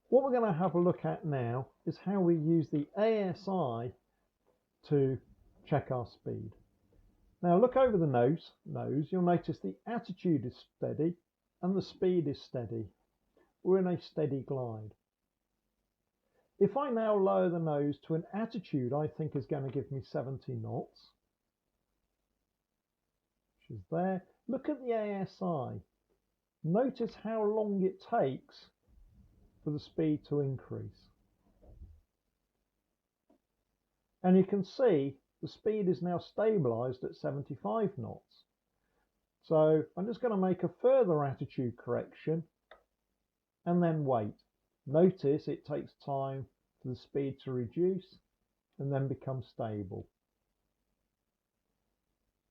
What we're going to have a look at now is how we use the ASI to check our speed. Now look over the nose, you'll notice the attitude is steady and the speed is steady. We're in a steady glide. If I now lower the nose to an attitude I think is going to give me 70 knots, which is there, look at the ASI. Notice how long it takes for the speed to increase. And you can see the speed is now stabilized at 75 knots. So I'm just going to make a further attitude correction and then wait. Notice it takes time for the speed to reduce and then become stable.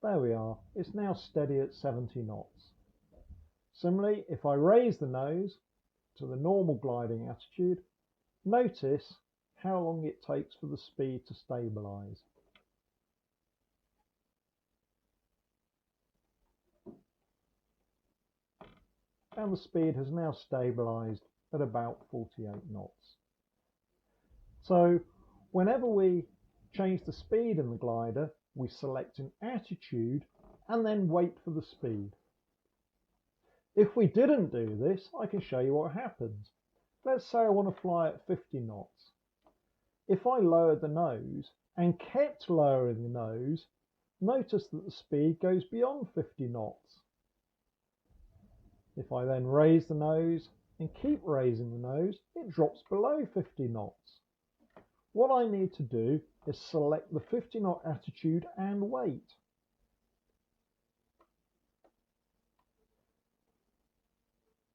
There we are. It's now steady at 70 knots. Similarly, if I raise the nose to the normal gliding attitude, notice how long it takes for the speed to stabilize. And the speed has now stabilized at about 48 knots. So whenever we change the speed in the glider, we select an attitude and then wait for the speed. If we didn't do this, I can show you what happens. Let's say I want to fly at 50 knots. If I lowered the nose and kept lowering the nose, notice that the speed goes beyond 50 knots. If I then raise the nose and keep raising the nose, it drops below 50 knots. What I need to do is select the 50 knot attitude and wait.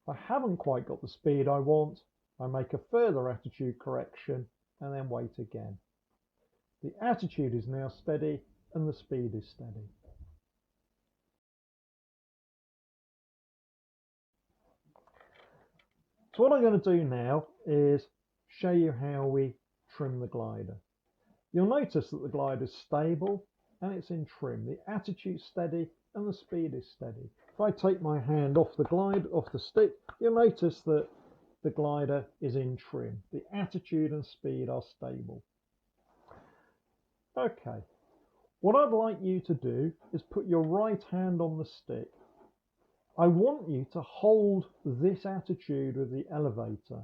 If I haven't quite got the speed I want, I make a further attitude correction and then wait again. The attitude is now steady and the speed is steady. So what I'm going to do now is show you how we trim the glider. You'll notice that the glider is stable and it's in trim. The attitude's steady and the speed is steady. If I take my hand off the stick, you'll notice that the glider is in trim. The attitude and speed are stable. Okay, what I'd like you to do is put your right hand on the stick. I want you to hold this attitude with the elevator.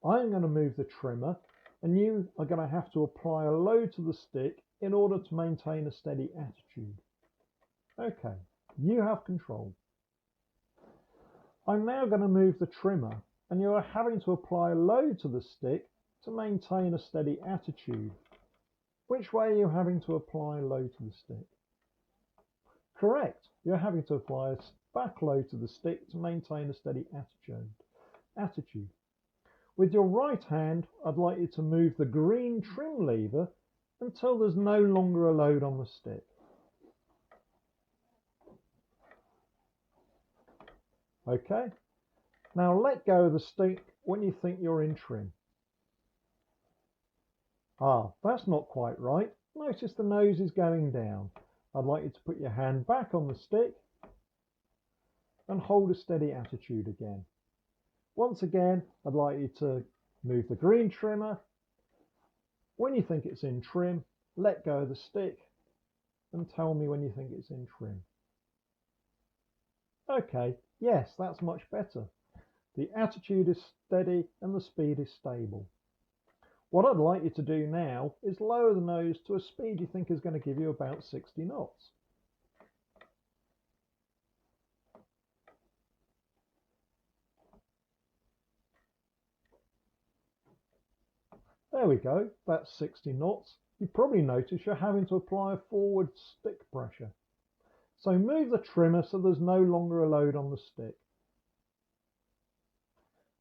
I'm going to move the trimmer and you are going to have to apply a load to the stick in order to maintain a steady attitude. Okay, you have control. I'm now going to move the trimmer and you are having to apply a load to the stick to maintain a steady attitude. Which way are you having to apply a load to the stick? Correct, you're having to apply a back load to the stick to maintain a steady attitude. With your right hand, I'd like you to move the green trim lever until there's no longer a load on the stick. Okay, now let go of the stick when you think you're in trim. That's not quite right. Notice the nose is going down. I'd like you to put your hand back on the stick and hold a steady attitude again. Once again, I'd like you to move the green trimmer. When you think it's in trim, let go of the stick and tell me when you think it's in trim. Okay, yes, that's much better. The attitude is steady and the speed is stable. What I'd like you to do now is lower the nose to a speed you think is going to give you about 60 knots. There we go, that's 60 knots. You probably notice you're having to apply a forward stick pressure. So move the trimmer so there's no longer a load on the stick.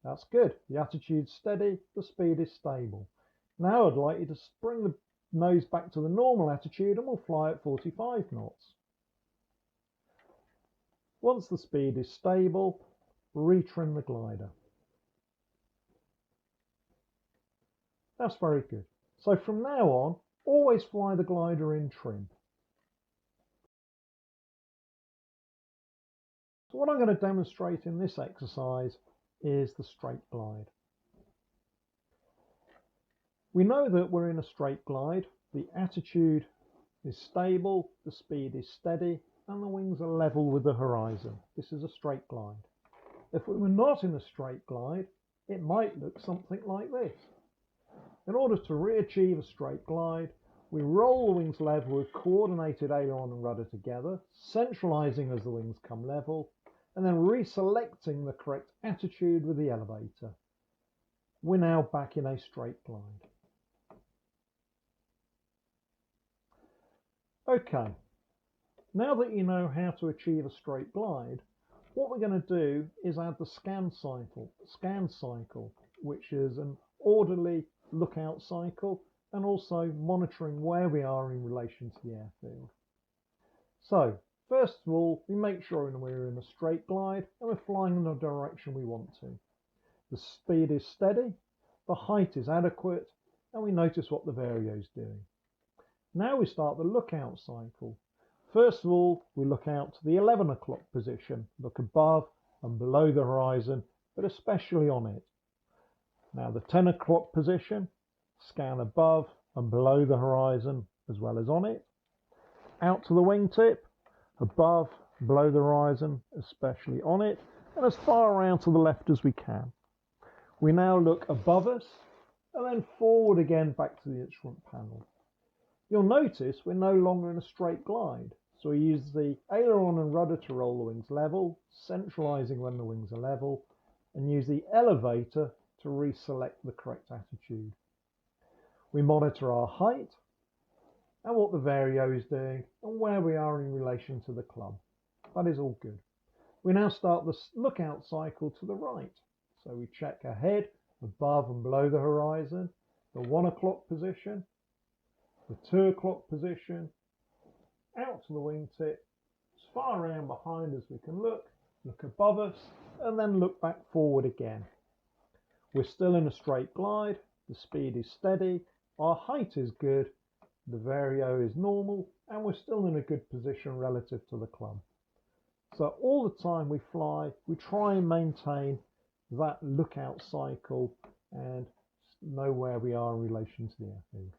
That's good, the attitude's steady, the speed is stable. Now I'd like you to bring the nose back to the normal attitude and we'll fly at 45 knots. Once the speed is stable, retrim the glider. That's very good. So from now on, always fly the glider in trim. So what I'm going to demonstrate in this exercise is the straight glide. We know that we're in a straight glide. The attitude is stable, the speed is steady, and the wings are level with the horizon. This is a straight glide. If we were not in a straight glide, it might look something like this. In order to re-achieve a straight glide, we roll the wings level with coordinated aileron and rudder together, centralizing as the wings come level, and then reselecting the correct attitude with the elevator. We're now back in a straight glide. Okay, now that you know how to achieve a straight glide, what we're going to do is add the scan cycle, which is an orderly lookout cycle and also monitoring where we are in relation to the airfield. So, first of all, we make sure we're in a straight glide and we're flying in the direction we want to. The speed is steady, the height is adequate, and we notice what the vario is doing. Now we start the lookout cycle. First of all, we look out to the 11 o'clock position, look above and below the horizon, but especially on it. Now the 10 o'clock position, scan above and below the horizon as well as on it. Out to the wingtip, above, below the horizon, especially on it, and as far around to the left as we can. We now look above us and then forward again back to the instrument panel. You'll notice we're no longer in a straight glide, so we use the aileron and rudder to roll the wings level, centralizing when the wings are level, and use the elevator to reselect the correct attitude. We monitor our height and what the vario is doing and where we are in relation to the club. That is all good. We now start the lookout cycle to the right. So we check ahead, above and below the horizon, the 1 o'clock position, the 2 o'clock position, out to the wingtip, as far around behind as we can look above us, and then look back forward again. We're still in a straight glide, the speed is steady, our height is good, the vario is normal, and we're still in a good position relative to the club. So all the time we fly, we try and maintain that lookout cycle and know where we are in relation to the airfield.